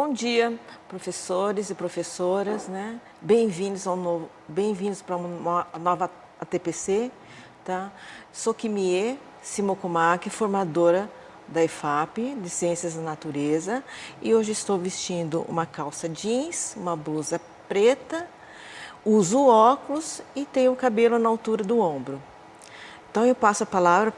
Bom dia, professores e professoras, né? Bem-vindos para uma nova ATPC, tá? Sou Kimie Simokumaki, formadora da EFAP, de Ciências da Natureza, e hoje estou vestindo uma calça jeans, uma blusa preta, uso óculos e tenho o cabelo na altura do ombro. Então eu passo a palavra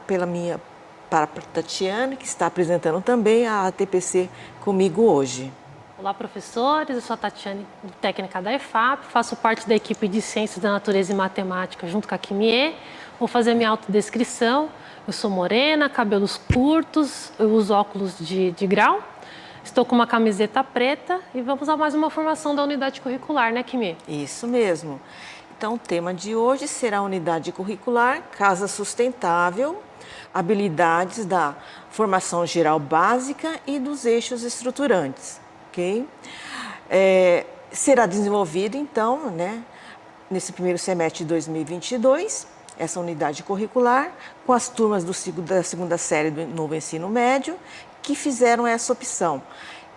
para a Tatiane, que está apresentando também a ATPC comigo hoje. Olá, professores. Eu sou a Tatiane, técnica da EFAP, faço parte da equipe de Ciências da Natureza e Matemática junto com a Kimie. Vou fazer minha autodescrição. Eu sou morena, cabelos curtos, eu uso óculos de grau, estou com uma camiseta preta e vamos a mais uma formação da unidade curricular, né, Kimie? Isso mesmo. Então, o tema de hoje será a unidade curricular Casa Sustentável, habilidades da formação geral básica e dos eixos estruturantes. Ok? Será desenvolvido, então, né, nesse primeiro semestre de 2022, essa unidade curricular, com as turmas da segunda série do novo ensino médio, que fizeram essa opção.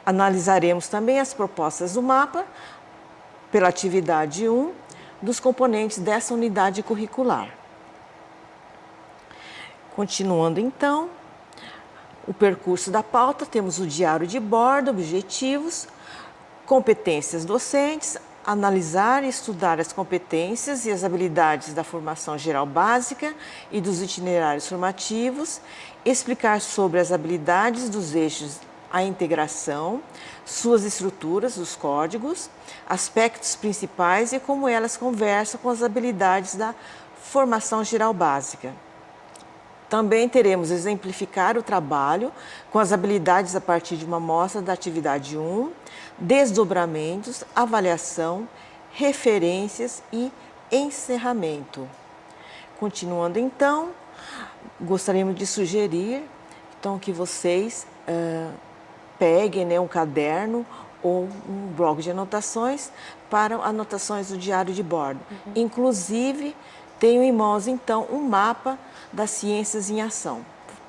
Analisaremos também as propostas do mapa, pela atividade 1, dos componentes dessa unidade curricular. Continuando, então, o percurso da pauta, temos o diário de bordo, objetivos, competências docentes, analisar e estudar as competências e as habilidades da formação geral básica e dos itinerários formativos, explicar sobre as habilidades dos eixos a integração, suas estruturas, os códigos, aspectos principais e como elas conversam com as habilidades da formação geral básica. Também teremos exemplificar o trabalho com as habilidades a partir de uma amostra da atividade 1, desdobramentos, avaliação, referências e encerramento. Continuando, então, gostaríamos de sugerir então, que vocês peguem, né, um caderno ou um bloco de anotações para anotações do diário de bordo. Inclusive, tenho em mãos, então, um mapa das ciências em ação.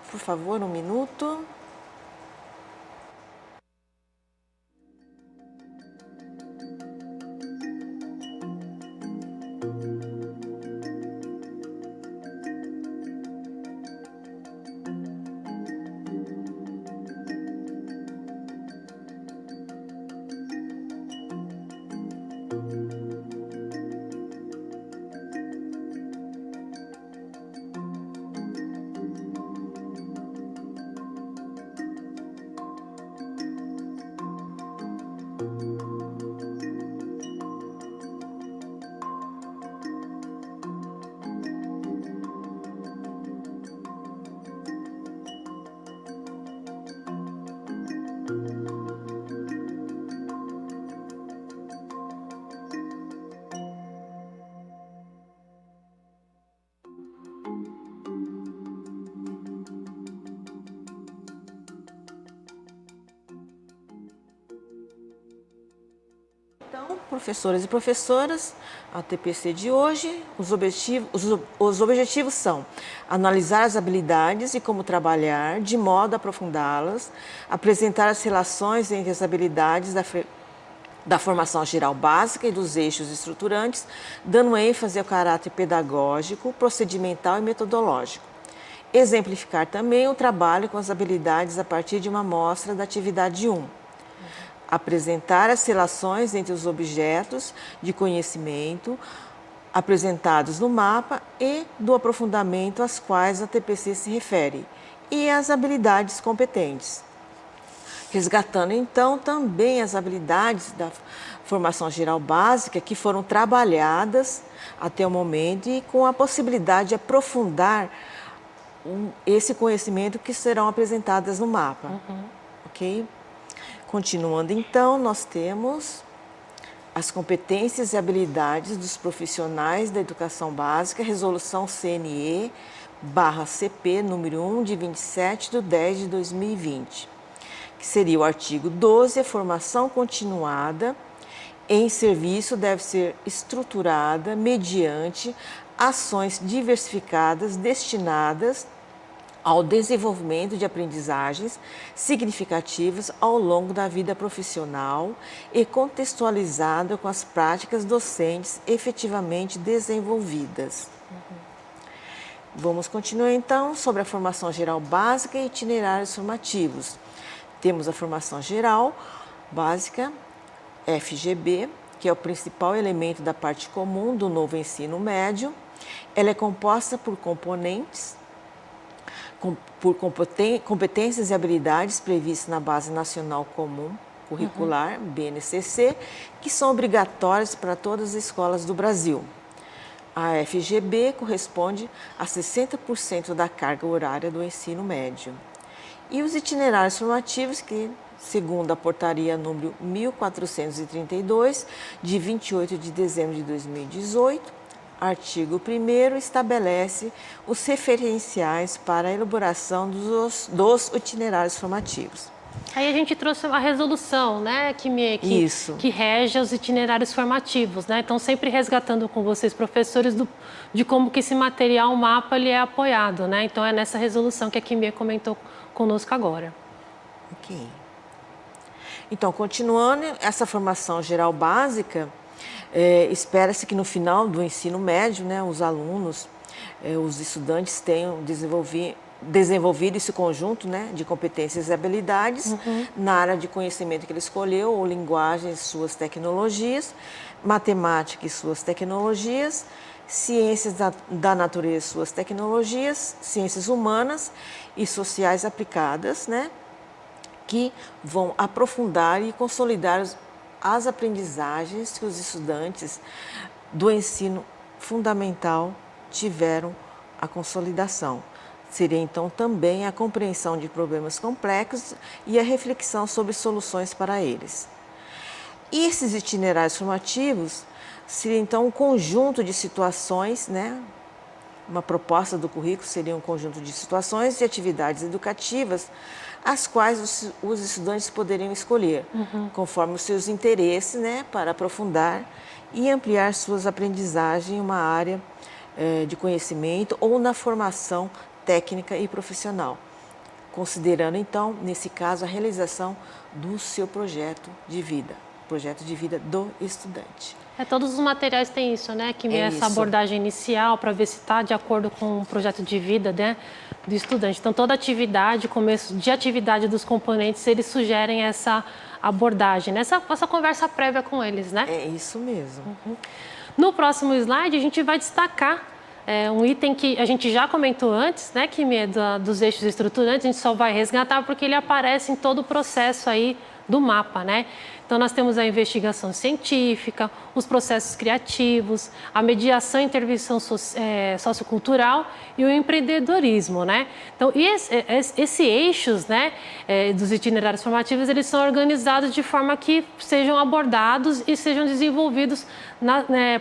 Por favor, um minuto. Então, professores e professoras, a TPC de hoje, os objetivos são analisar as habilidades e como trabalhar, de modo a aprofundá-las, apresentar as relações entre as habilidades da formação geral básica e dos eixos estruturantes, dando ênfase ao caráter pedagógico, procedimental e metodológico. Exemplificar também o trabalho com as habilidades a partir de uma amostra da atividade 1. Apresentar as relações entre os objetos de conhecimento apresentados no mapa e do aprofundamento às quais a TPC se refere, e as habilidades competentes. Resgatando, então, também as habilidades da formação geral básica que foram trabalhadas até o momento e com a possibilidade de aprofundar esse conhecimento que serão apresentadas no mapa. Ok? Continuando, então, nós temos as competências e habilidades dos profissionais da educação básica, resolução CNE/CP número 1 de 27/10/2020, que seria o artigo 12, a formação continuada em serviço deve ser estruturada mediante ações diversificadas destinadas ao desenvolvimento de aprendizagens significativas ao longo da vida profissional e contextualizada com as práticas docentes efetivamente desenvolvidas. Vamos continuar então sobre a formação geral básica e itinerários formativos. Temos a formação geral básica, FGB, que é o principal elemento da parte comum do novo ensino médio. Ela é composta por componentes, por competências e habilidades previstas na Base Nacional Comum Curricular, BNCC, que são obrigatórias para todas as escolas do Brasil. A FGB corresponde a 60% da carga horária do ensino médio. E os itinerários formativos, que, segundo a portaria número 1432, de 28 de dezembro de 2018, artigo 1º, estabelece os referenciais para a elaboração dos itinerários formativos. Aí a gente trouxe uma resolução, né, que rege os itinerários formativos, né? Então, sempre resgatando com vocês, professores, de como que esse material, o mapa, ele é apoiado, né? Então, é nessa resolução que a Kimie comentou conosco agora. Ok. Então, continuando, essa formação geral básica, espera-se que no final do ensino médio, né, os alunos, os estudantes tenham desenvolvido esse conjunto, né, de competências e habilidades na área de conhecimento que ele escolheu, ou linguagem e suas tecnologias, matemática e suas tecnologias, ciências da natureza e suas tecnologias, ciências humanas e sociais aplicadas, né, que vão aprofundar e consolidar as aprendizagens que os estudantes do ensino fundamental tiveram a consolidação. Seria, então, também a compreensão de problemas complexos e a reflexão sobre soluções para eles. E esses itinerários formativos seria, então, um conjunto de situações, né? Uma proposta do currículo seria um conjunto de situações e atividades educativas as quais os estudantes poderiam escolher, conforme os seus interesses, né? Para aprofundar e ampliar suas aprendizagens em uma área de conhecimento ou na formação técnica e profissional, considerando, então, nesse caso, a realização do seu projeto de vida do estudante. Todos os materiais têm isso, né? Que é essa abordagem inicial para ver se está de acordo com o projeto de vida, né, do estudante. Então, toda atividade, começo de atividade dos componentes, eles sugerem essa abordagem, né? essa conversa prévia com eles, né? É isso mesmo. No próximo slide, a gente vai destacar um item que a gente já comentou antes, né, que é dos eixos estruturantes, a gente só vai resgatar porque ele aparece em todo o processo aí do mapa, né? Então, nós temos a investigação científica, os processos criativos, a mediação e intervenção sociocultural e o empreendedorismo, né? Então, esses eixos, né, dos itinerários formativos, eles são organizados de forma que sejam abordados e sejam desenvolvidos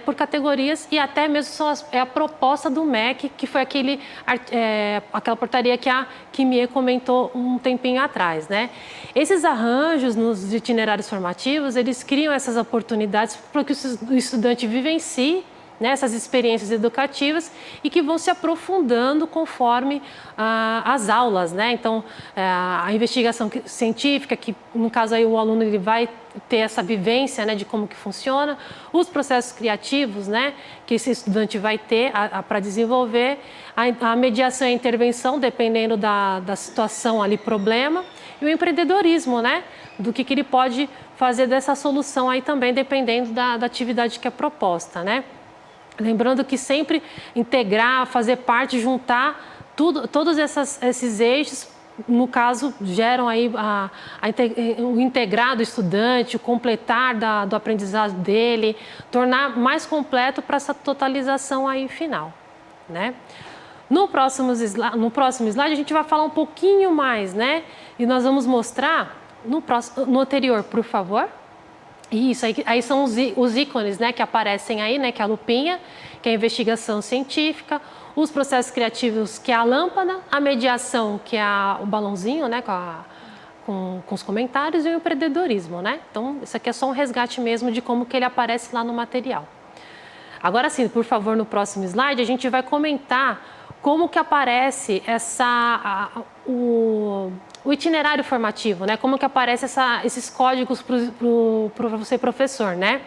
por categorias e até mesmo é a proposta do MEC, que foi aquela portaria que a Kimie comentou um tempinho atrás, né? Esses arranjos nos itinerários formativos, eles criam essas oportunidades para que o estudante vivencie, né, essas experiências educativas e que vão se aprofundando conforme as aulas, né? Então, a investigação científica, que no caso aí o aluno ele vai ter essa vivência, né, de como que funciona, os processos criativos, né, que esse estudante vai ter para desenvolver, a mediação e a intervenção, dependendo da situação ali, problema, e o empreendedorismo, né, do que ele pode fazer dessa solução aí também, dependendo da atividade que é proposta, né? Lembrando que sempre integrar, fazer parte, juntar todos esses eixos, no caso, geram aí o integrar do estudante, o completar do aprendizado dele, tornar mais completo para essa totalização aí final, né? No próximo slide, a gente vai falar um pouquinho mais, né? E nós vamos mostrar, no anterior, por favor. Isso, aí são os ícones, né, que aparecem aí, né, que é a lupinha, que é a investigação científica, os processos criativos, que é a lâmpada, a mediação, que é o balãozinho, né, com os comentários, e o empreendedorismo, né? Então, isso aqui é só um resgate mesmo de como que ele aparece lá no material. Agora sim, por favor, no próximo slide, a gente vai comentar como que aparece o itinerário formativo, né? Como que aparece esses códigos para você professor, né?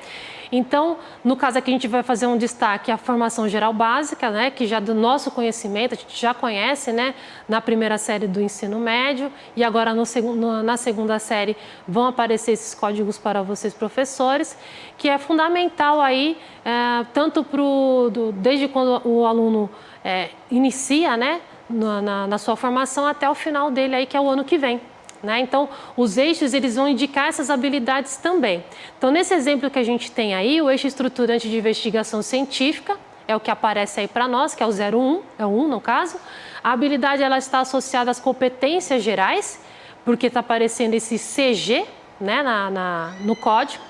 Então, no caso aqui a gente vai fazer um destaque à formação geral básica, né? Que já do nosso conhecimento, a gente já conhece, né? Na primeira série do ensino médio e agora na segunda série vão aparecer esses códigos para vocês professores, que é fundamental aí, tanto desde quando o aluno inicia, né? Na sua formação até o final dele aí, que é o ano que vem. Né? Então, os eixos eles vão indicar essas habilidades também. Então, nesse exemplo que a gente tem aí, o eixo estruturante de investigação científica é o que aparece aí para nós, que é o 01, é o 1 no caso. A habilidade ela está associada às competências gerais, porque está aparecendo esse CG, né, no código.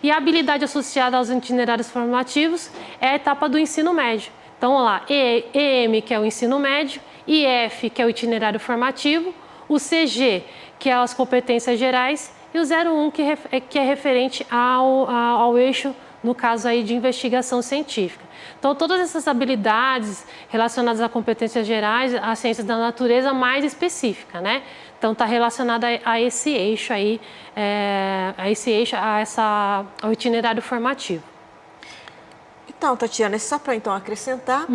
E a habilidade associada aos itinerários formativos é a etapa do ensino médio. Então, vamos lá, EM, que é o ensino médio, IF, que é o itinerário formativo, o CG, que é as competências gerais, e o 01, que é referente ao eixo, no caso aí de investigação científica. Então, todas essas habilidades relacionadas a competências gerais, a ciências da natureza mais específica, né? Então, está relacionada a esse eixo aí, ao itinerário formativo. Então, Tatiana, só para então acrescentar,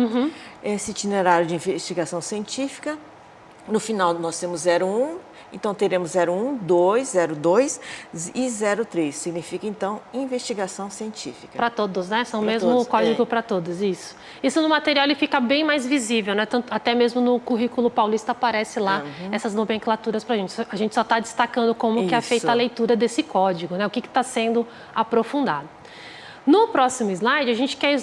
esse itinerário de investigação científica, no final nós temos 01, então teremos 01, 2, 02 e 03. Significa então investigação científica. Para todos, né? São mesmo o código para todos, isso. Isso no material ele fica bem mais visível, né? Até mesmo no currículo paulista aparece lá essas nomenclaturas para a gente. A gente só está destacando como que é feita a leitura desse código, né? O que está sendo aprofundado. No próximo slide, a gente quer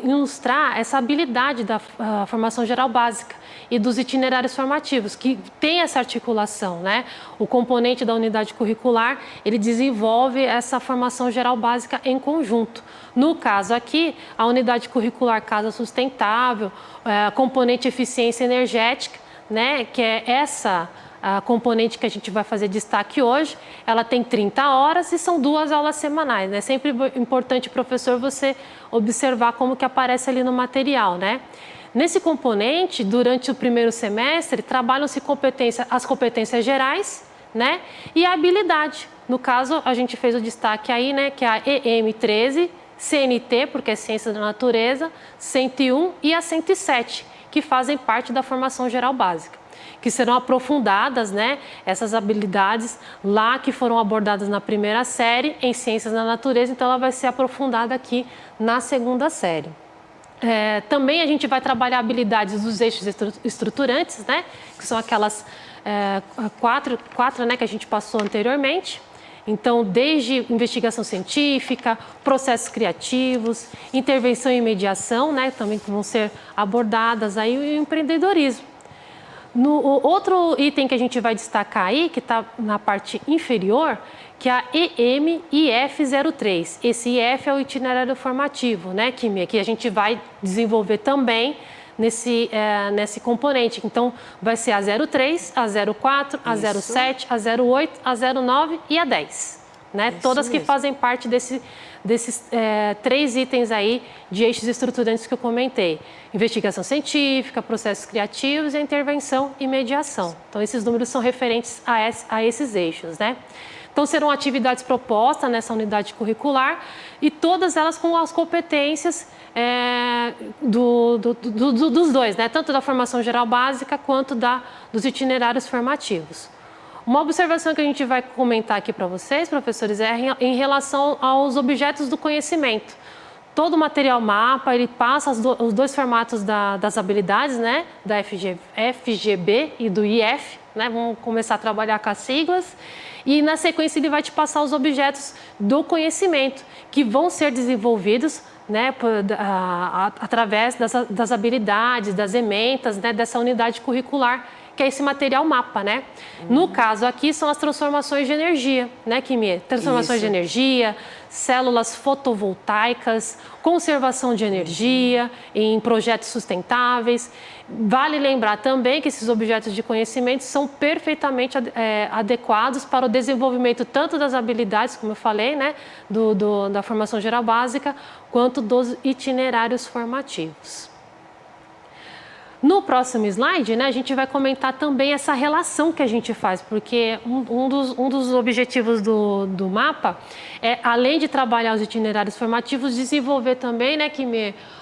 ilustrar essa habilidade da formação geral básica e dos itinerários formativos, que tem essa articulação, né? O componente da unidade curricular, ele desenvolve essa formação geral básica em conjunto. No caso aqui, a unidade curricular Casa Sustentável, componente eficiência energética, né? Que é essa a componente que a gente vai fazer destaque hoje, ela tem 30 horas e são 2 aulas semanais, né? Sempre importante, professor, você observar como que aparece ali no material, né? Nesse componente, durante o primeiro semestre, trabalham-se as competências gerais, né? E a habilidade. No caso, a gente fez o destaque aí, né? Que é a EM13, CNT, porque é Ciência da Natureza, 101 e a 107, que fazem parte da formação geral básica, que serão aprofundadas, né, essas habilidades lá que foram abordadas na primeira série em Ciências da Natureza, então ela vai ser aprofundada aqui na segunda série. Também a gente vai trabalhar habilidades dos eixos estruturantes, né, que são aquelas quatro, né, que a gente passou anteriormente. Então, desde investigação científica, processos criativos, intervenção e mediação, né, também que vão ser abordadas aí, e o empreendedorismo. O outro item que a gente vai destacar aí, que está na parte inferior, que é a EM-IF03. Esse IF é o itinerário formativo, né, que a gente vai desenvolver também nesse componente. Então, vai ser a 03, a 04, a 07, a 08, a 09 e a 10. Né? Todas que fazem parte desses 3 itens aí de eixos estruturantes que eu comentei. Investigação científica, processos criativos e a intervenção e mediação. Então, esses números são referentes a esses eixos, né? Então, serão atividades propostas nessa unidade curricular e todas elas com as competências dos dois, né? Tanto da formação geral básica quanto dos itinerários formativos. Uma observação que a gente vai comentar aqui para vocês, professores, é em relação aos objetos do conhecimento. Todo o material mapa, ele passa os 2 formatos das habilidades, né? Da FGB e do IF, né? Vamos começar a trabalhar com as siglas. E, na sequência, ele vai te passar os objetos do conhecimento, que vão ser desenvolvidos, né, através das habilidades, das ementas, né, dessa unidade curricular, que é esse material mapa, né? No caso aqui são as transformações de energia, né, Kimie? Transformações de energia, células fotovoltaicas, conservação de energia em projetos sustentáveis. Vale lembrar também que esses objetos de conhecimento são perfeitamente adequados para o desenvolvimento tanto das habilidades, como eu falei, né, da formação geral básica, quanto dos itinerários formativos. No próximo slide, né, a gente vai comentar também essa relação que a gente faz, porque um dos objetivos do mapa é, além de trabalhar os itinerários formativos, desenvolver também, né,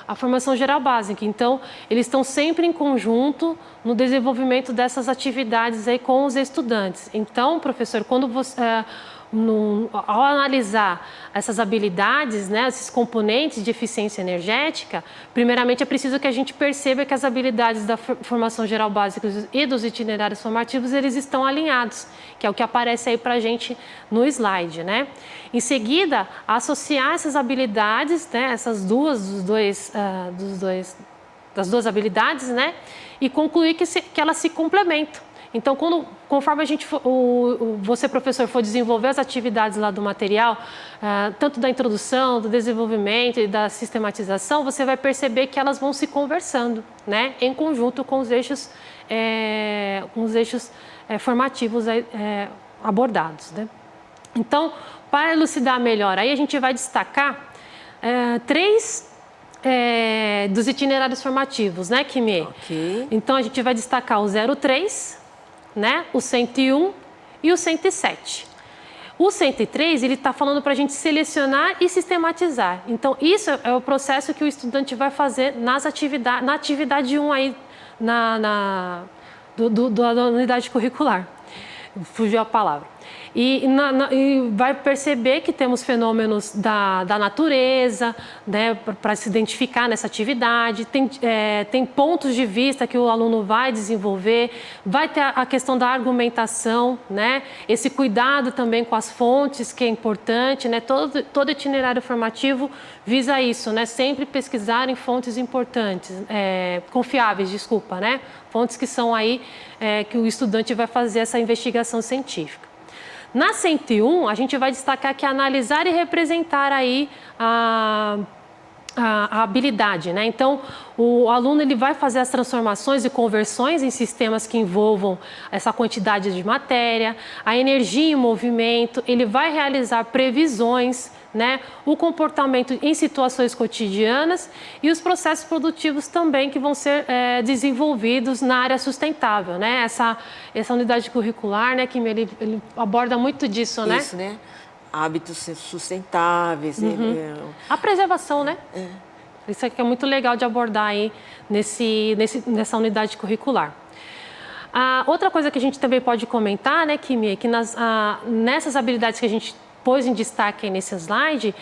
a formação geral básica. Então, eles estão sempre em conjunto no desenvolvimento dessas atividades aí com os estudantes. Então, professor, quando você... ao analisar essas habilidades, né, esses componentes de eficiência energética, primeiramente é preciso que a gente perceba que as habilidades da formação geral básica e dos itinerários formativos, eles estão alinhados, que é o que aparece aí para a gente no slide, né? Em seguida, associar essas habilidades, né, essas das duas habilidades, né, e concluir que elas se complementam. Então, conforme você, professor, for desenvolver as atividades lá do material, tanto da introdução, do desenvolvimento e da sistematização, você vai perceber que elas vão se conversando, né, em conjunto com os eixos, formativos abordados, né? Então, para elucidar melhor, aí a gente vai destacar três dos itinerários formativos, né, Kimi? Ok. Então, a gente vai destacar o 03, né, o 101 e o 107. O 103, ele está falando para a gente selecionar e sistematizar. Então, isso é o processo que o estudante vai fazer na atividade 1 aí, da unidade curricular. Fugiu a palavra. E vai perceber que temos fenômenos da natureza, né, para se identificar nessa atividade, tem pontos de vista que o aluno vai desenvolver, vai ter a questão da argumentação, né, esse cuidado também com as fontes, que é importante, né, todo itinerário formativo visa isso, né, sempre pesquisar em fontes importantes, confiáveis, desculpa, né, fontes que são aí, que o estudante vai fazer essa investigação científica. Na 101, a gente vai destacar que é analisar e representar aí a habilidade, né? Então, o aluno ele vai fazer as transformações e conversões em sistemas que envolvam essa quantidade de matéria, a energia em movimento, ele vai realizar previsões, né? O comportamento em situações cotidianas e os processos produtivos também que vão ser desenvolvidos na área sustentável, né? Essa unidade curricular, né, que ele aborda muito disso, né? Isso, né? Hábitos sustentáveis. A preservação, né? Isso aqui é muito legal de abordar aí nessa unidade curricular. Outra coisa que a gente também pode comentar, né, Kimi, é que nessas habilidades que a gente pôs em destaque aí nesse slide,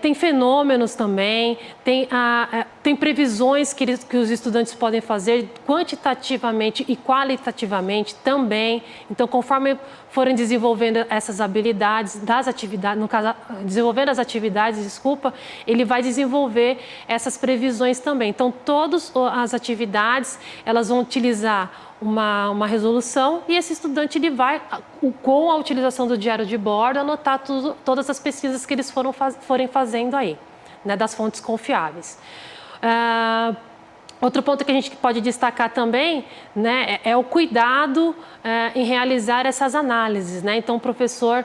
tem fenômenos também, tem previsões que os estudantes podem fazer quantitativamente e qualitativamente também. Então, conforme forem desenvolvendo essas habilidades das atividades, no caso, desenvolvendo as atividades, desculpa, ele vai desenvolver essas previsões também. Então, todas as atividades, elas vão utilizar uma resolução e esse estudante ele vai, com a utilização do diário de bordo, anotar todas as pesquisas que eles forem fazendo aí, né, das fontes confiáveis. Outro ponto que a gente pode destacar também, né, é o cuidado em realizar essas análises, né? Então, o professor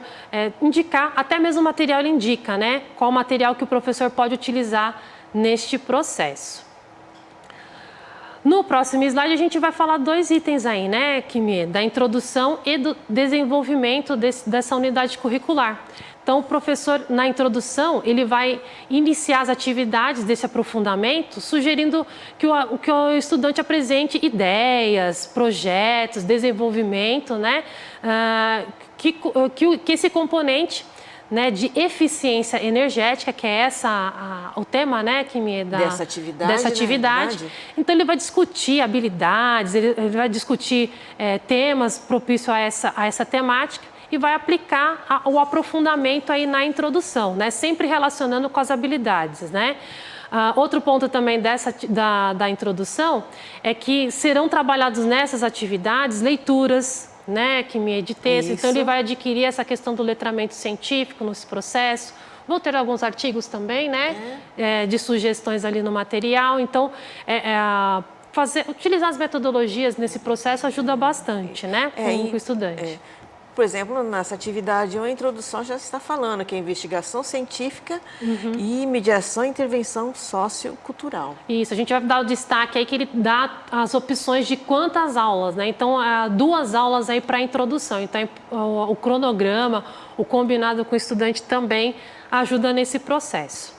indicar, até mesmo o material ele indica, né, qual material que o professor pode utilizar neste processo. No próximo slide, a gente vai falar dois itens aí, né, Kimi? Da introdução e do desenvolvimento dessa unidade curricular. Então, o professor, na introdução, ele vai iniciar as atividades desse aprofundamento, sugerindo que o estudante apresente ideias, projetos, desenvolvimento, né, que esse componente, né, de eficiência energética, que é o tema, né, Kimi, dessa atividade. Então, ele vai discutir habilidades, ele vai discutir temas propícios a essa temática e vai aplicar o aprofundamento aí na introdução, né, sempre relacionando com as habilidades, né. Outro ponto também da introdução é que serão trabalhados nessas atividades leituras, né, de texto. Isso. Então, ele vai adquirir essa questão do letramento científico nesse processo. Vou ter alguns artigos também, né, de sugestões ali no material. Então, utilizar as metodologias nesse processo ajuda bastante, né, com o estudante. por exemplo, nessa atividade ou introdução já está falando que é investigação científica e mediação e intervenção sociocultural. Isso, a gente vai dar o destaque aí que ele dá as opções de quantas aulas, né? Então, 2 aulas aí para a introdução. Então, o cronograma, o combinado com o estudante também ajuda nesse processo.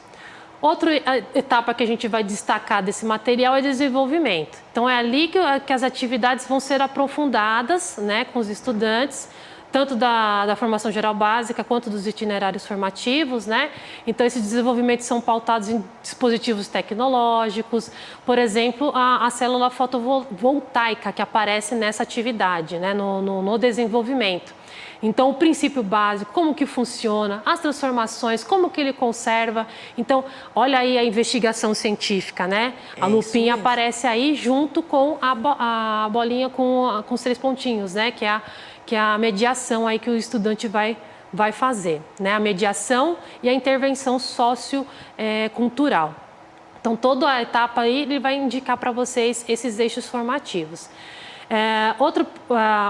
Outra etapa que a gente vai destacar desse material é desenvolvimento. Então, é ali que as atividades vão ser aprofundadas, né, com os estudantes, tanto da formação geral básica quanto dos itinerários formativos, né? Então, esses desenvolvimentos são pautados em dispositivos tecnológicos, por exemplo, a célula fotovoltaica que aparece nessa atividade, né, no desenvolvimento. Então, o princípio básico, como que funciona, as transformações, como que ele conserva. Então, olha aí a investigação científica, né? A lupinha aparece aí junto com a bolinha com os 3 pontinhos, né? Que é a mediação aí que o estudante vai fazer, né? A mediação e a intervenção sociocultural. Então, toda a etapa aí ele vai indicar para vocês esses eixos formativos.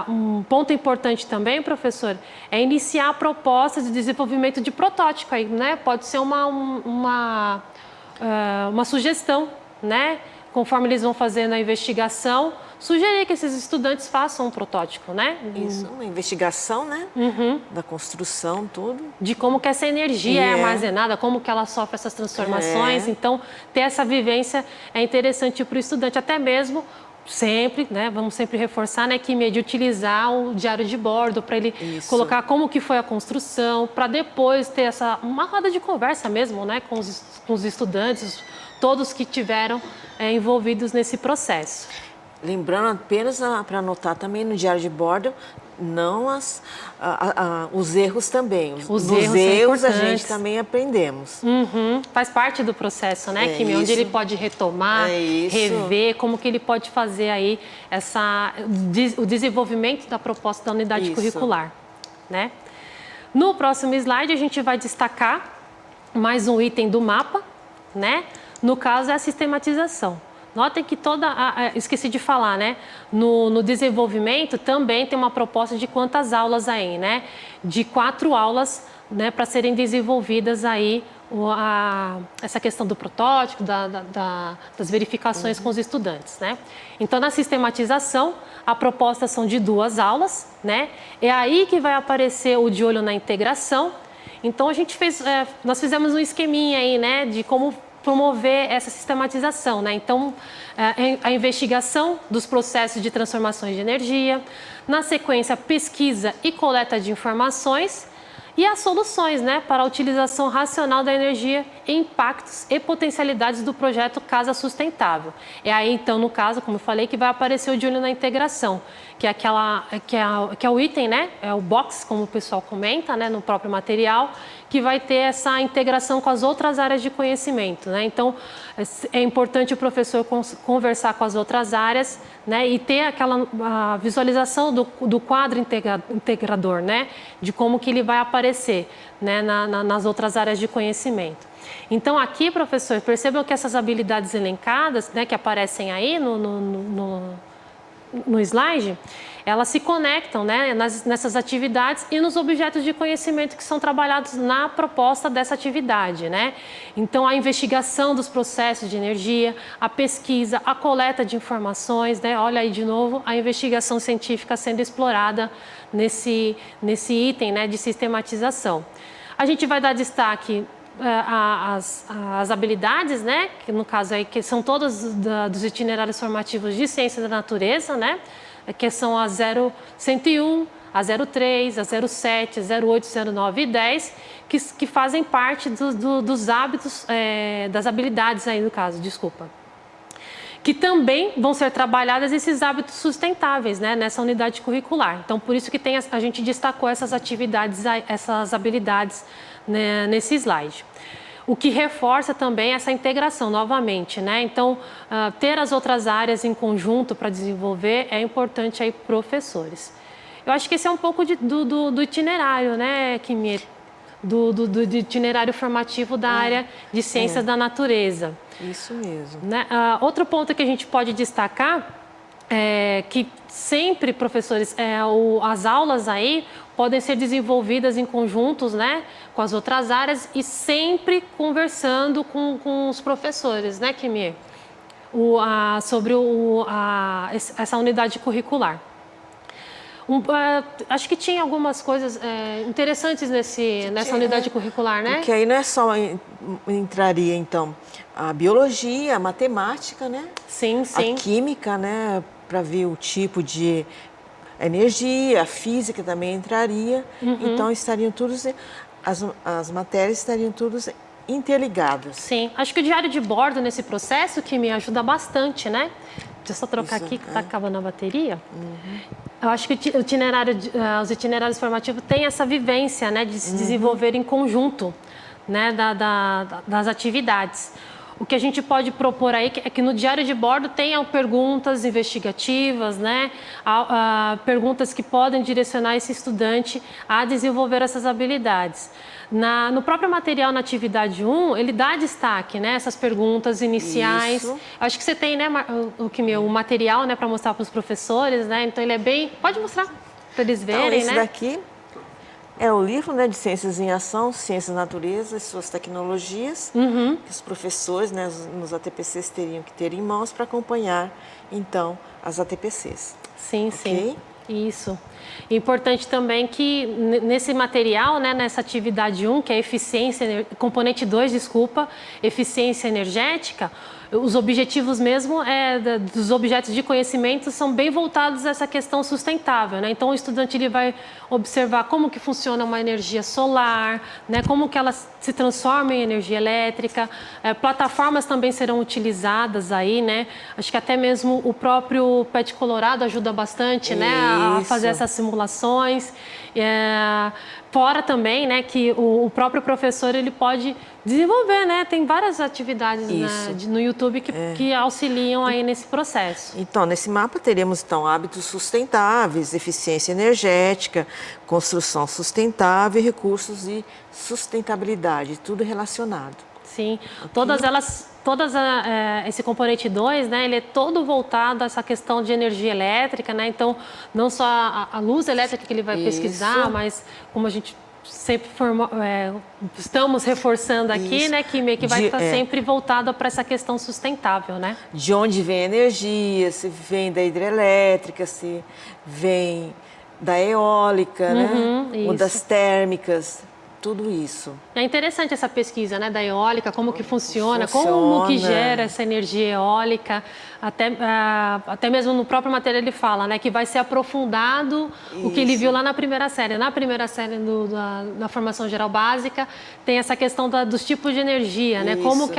Um ponto importante também, professor, é iniciar a proposta de desenvolvimento de protótipo aí, né? Pode ser uma sugestão, né? Conforme eles vão fazendo a investigação, sugerir que esses estudantes façam um protótipo, né? Isso, uma investigação, né? Da construção, tudo. De como que essa energia é armazenada, como que ela sofre essas transformações. Então, ter essa vivência é interessante para o estudante, até mesmo sempre, né? Vamos sempre reforçar, né, que de utilizar o diário de bordo para ele colocar como que foi a construção, para depois ter uma roda de conversa mesmo, né, com os estudantes, todos que tiveram envolvidos nesse processo. Lembrando apenas para anotar também no diário de bordo, não os erros também. Os erros a gente também aprendemos. Faz parte do processo, né, Kimi? Onde ele pode retomar, rever, como que ele pode fazer aí o desenvolvimento da proposta da unidade curricular, né? No próximo slide, a gente vai destacar mais um item do mapa, né? No caso, é a sistematização. Notem que esqueci de falar, né? No desenvolvimento também tem uma proposta de quantas aulas aí, né? De 4 aulas, né, para serem desenvolvidas aí essa questão do protótipo, das verificações com os estudantes, né? Então, na sistematização, a proposta são de 2 aulas, né? É aí que vai aparecer o de olho na integração. Então, nós fizemos um esqueminha aí, né, de como promover essa sistematização, né? Então, a investigação dos processos de transformações de energia, na sequência, pesquisa e coleta de informações e as soluções, né, para a utilização racional da energia, impactos e potencialidades do projeto Casa Sustentável. É aí, então, no caso, como eu falei, que vai aparecer o de olho na integração, que é o item, né, é o box, como o pessoal comenta, né, no próprio material, que vai ter essa integração com as outras áreas de conhecimento, né? Então, é importante o professor conversar com as outras áreas, né, e ter a visualização do quadro integrador, né, de como que ele vai aparecer, né, nas outras áreas de conhecimento. Então, aqui, professor, percebam que essas habilidades elencadas, né, que aparecem aí no slide, elas se conectam, né, nessas atividades e nos objetos de conhecimento que são trabalhados na proposta dessa atividade, né? Então, a investigação dos processos de energia, a pesquisa, a coleta de informações, né? Olha aí de novo a investigação científica sendo explorada nesse item, né, de sistematização. A gente vai dar destaque as habilidades, né, que no caso aí que são todas dos itinerários formativos de ciência da natureza, né, que são a 0101, a 03, a 07, a 08, 09 e 10, que fazem parte dos hábitos, das habilidades aí no caso, desculpa. Que também vão ser trabalhadas esses hábitos sustentáveis, né, nessa unidade curricular. Então, por isso que a gente destacou essas atividades, essas habilidades, né, nesse slide. O que reforça também essa integração, novamente, né? Então, ter as outras áreas em conjunto para desenvolver é importante aí, professores. Eu acho que esse é um pouco do itinerário, né, Kimi? Do itinerário formativo da área de ciências da natureza. Isso mesmo. Né? Outro ponto que a gente pode destacar que sempre, professores, as aulas aí podem ser desenvolvidas em conjuntos, né, com as outras áreas e sempre conversando com os professores, né, Kimie? Sobre essa unidade curricular. Acho que tinha algumas coisas interessantes nessa unidade curricular, né? Porque aí não é só entraria, então, a biologia, a matemática, né? Sim, sim. A química, né? Para ver o tipo de energia, a física também entraria. Então, estariam todos, as matérias estariam todas interligadas. Sim, acho que o diário de bordo nesse processo que me ajuda bastante, né? Deixa eu só trocar aqui que está acabando a bateria. Eu acho que os itinerários formativos têm essa vivência, né, de se desenvolver em conjunto, né, das atividades. O que a gente pode propor aí é que no diário de bordo tenham perguntas investigativas, né, perguntas que podem direcionar esse estudante a desenvolver essas habilidades. No próprio material na atividade 1, ele dá destaque, né, essas perguntas iniciais. Isso. Acho que você tem, né, o material, né, para mostrar para os professores, né? Então ele é bem. Pode mostrar para eles verem, então, esse né? daqui é o livro, né, de Ciências em Ação, Ciências da Natureza e suas tecnologias, que os professores, né, nos ATPCs teriam que ter em mãos para acompanhar, então, as ATPCs. Sim, Okay? sim. Isso. Importante também que nesse material, né, nessa atividade 1, que é componente 2, desculpa, eficiência energética, os objetivos mesmo dos objetos de conhecimento são bem voltados a essa questão sustentável, né? Então o estudante ele vai observar como que funciona uma energia solar, né? Como que ela se transforma em energia elétrica, plataformas também serão utilizadas aí, né? Acho que até mesmo o próprio PET Colorado ajuda bastante, né, a fazer essas simulações. Fora também, né, que o próprio professor ele pode desenvolver, né? Tem várias atividades, né, no YouTube que auxiliam aí nesse processo. Então, nesse mapa teremos então hábitos sustentáveis, eficiência energética, construção sustentável, recursos e sustentabilidade, tudo relacionado. Sim, esse componente 2, né, ele é todo voltado a essa questão de energia elétrica, né? Então, não só a luz elétrica que ele vai pesquisar, mas como a gente sempre estamos reforçando aqui, né, que vai estar sempre voltado para essa questão sustentável, né? De onde vem a energia, se vem da hidrelétrica, se vem da eólica, né? Ou das térmicas. Tudo isso. É interessante essa pesquisa, né, da eólica, como que funciona, como que gera essa energia eólica, até mesmo no próprio material ele fala, né, que vai ser aprofundado o que ele viu lá na primeira série. Na primeira série da formação geral básica tem essa questão dos tipos de energia, né, como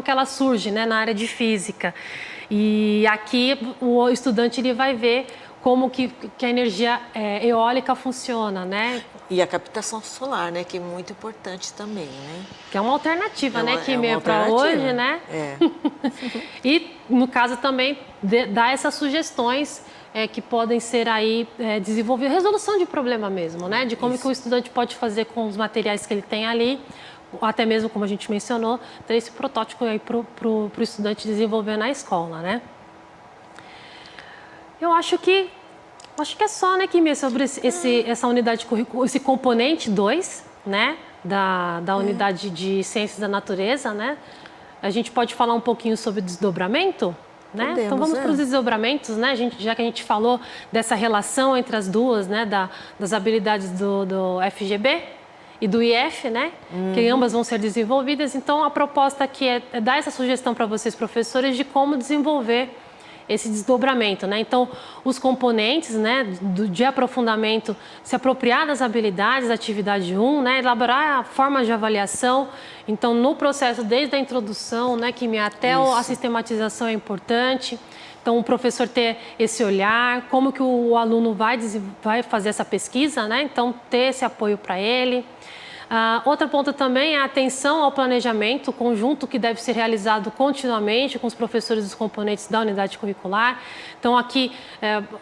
que ela surge, né, na área de física. E aqui o estudante ele vai ver como que a energia eólica funciona, né? E a captação solar, né? Que é muito importante também, né? Que é uma alternativa, né? Que mesmo para hoje, né? E, no caso, também dá essas sugestões que podem ser aí desenvolvidas, resolução de problema mesmo, né? De como que o estudante pode fazer com os materiais que ele tem ali, até mesmo, como a gente mencionou, ter esse protótipo aí para o estudante desenvolver na escola, né? Eu acho que é só, né, Kimie, sobre essa unidade curricular, esse componente 2, né, da unidade de Ciências da Natureza, né? A gente pode falar um pouquinho sobre desdobramento, né? Podemos, então vamos para os desdobramentos, né? Já que a gente falou dessa relação entre as duas, né, das habilidades do FGB e do IF, né? Que ambas vão ser desenvolvidas. Então a proposta aqui é dar essa sugestão para vocês, professores, de como desenvolver esse desdobramento, né? Então, os componentes, né, de aprofundamento, se apropriar das habilidades da atividade 1, né, elaborar a forma de avaliação. Então, no processo, desde a introdução, né, até a sistematização é importante. Então, o professor ter esse olhar, como que o aluno vai fazer essa pesquisa, né? Então, ter esse apoio para ele. Outro ponto também é a atenção ao planejamento conjunto que deve ser realizado continuamente com os professores dos componentes da unidade curricular. Então, aqui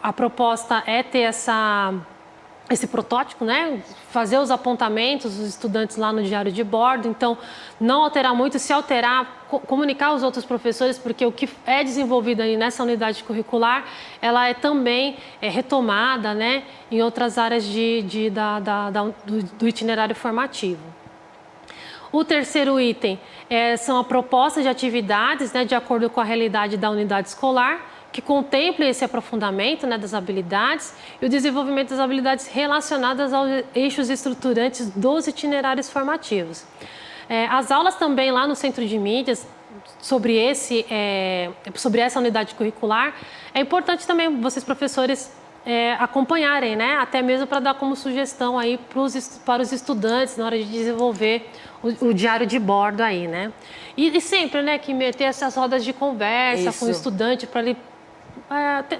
a proposta é ter esse protótipo, né? Fazer os apontamentos dos estudantes lá no diário de bordo. Então, não alterar muito, se alterar, comunicar aos outros professores, porque o que é desenvolvido aí nessa unidade curricular, ela é também retomada, né? Em outras áreas do itinerário formativo. O terceiro item são a proposta de atividades, né? De acordo com a realidade da unidade escolar, que contemple esse aprofundamento, né, das habilidades e o desenvolvimento das habilidades relacionadas aos eixos estruturantes dos itinerários formativos. As aulas também lá no Centro de Mídias, sobre essa unidade curricular, é importante também vocês, professores, acompanharem, né, até mesmo para dar como sugestão aí para os estudantes na hora de desenvolver o diário de bordo aí, né? E sempre, né, que meter essas rodas de conversa com o estudante para ele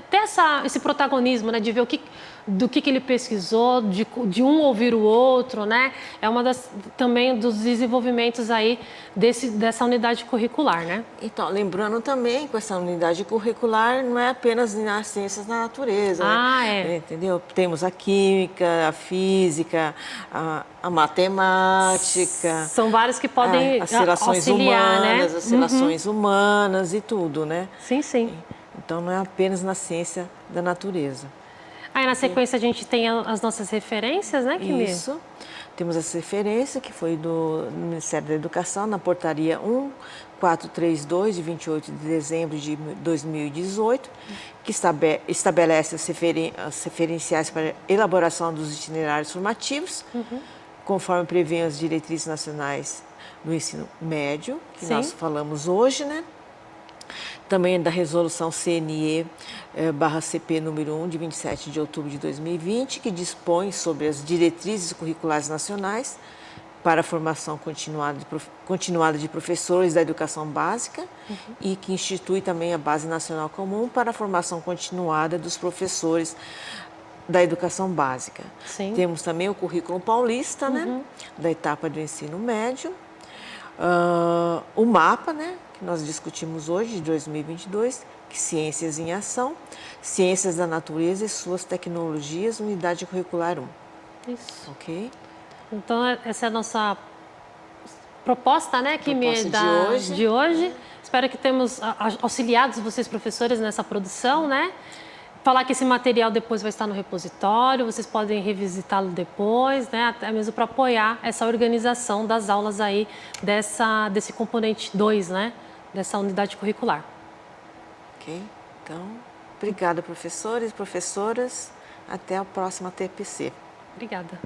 ter esse protagonismo, né, de ver do que ele pesquisou, de um ouvir o outro, né? É uma também dos desenvolvimentos aí dessa unidade curricular, né? Então, lembrando também que essa unidade curricular não é apenas nas ciências da natureza, né? Entendeu? Temos a química, a física, a matemática. São vários que podem as relações auxiliar, humanas, né? As relações humanas e tudo, né? Sim, sim. Então, não é apenas na ciência da natureza. Aí, na sequência, a gente tem as nossas referências, né, Quimê? Isso. Temos essa referência, que foi do Ministério da Educação, na portaria 1432, de 28 de dezembro de 2018, que estabelece as referenciais para elaboração dos itinerários formativos, conforme prevêem as diretrizes nacionais do ensino médio, que nós falamos hoje, né? Também da resolução CNE/CP número 1, de 27 de outubro de 2020, que dispõe sobre as diretrizes curriculares nacionais para a formação continuada de professores da educação básica e que institui também a Base Nacional Comum para a formação continuada dos professores da educação básica. Sim. Temos também o currículo paulista, né, da etapa do ensino médio, o mapa, né, que nós discutimos hoje, de 2022, que Ciências em Ação, Ciências da Natureza e suas Tecnologias, Unidade Curricular 1. Isso. Ok? Então, essa é a nossa proposta, né, de hoje. Espero que tenhamos auxiliado vocês, professores, nessa produção, né? Falar que esse material depois vai estar no repositório, vocês podem revisitá-lo depois, né? Até mesmo para apoiar essa organização das aulas aí desse componente 2, né? Dessa unidade curricular. Ok? Então, obrigada, professores e professoras. Até a próxima TPC. Obrigada.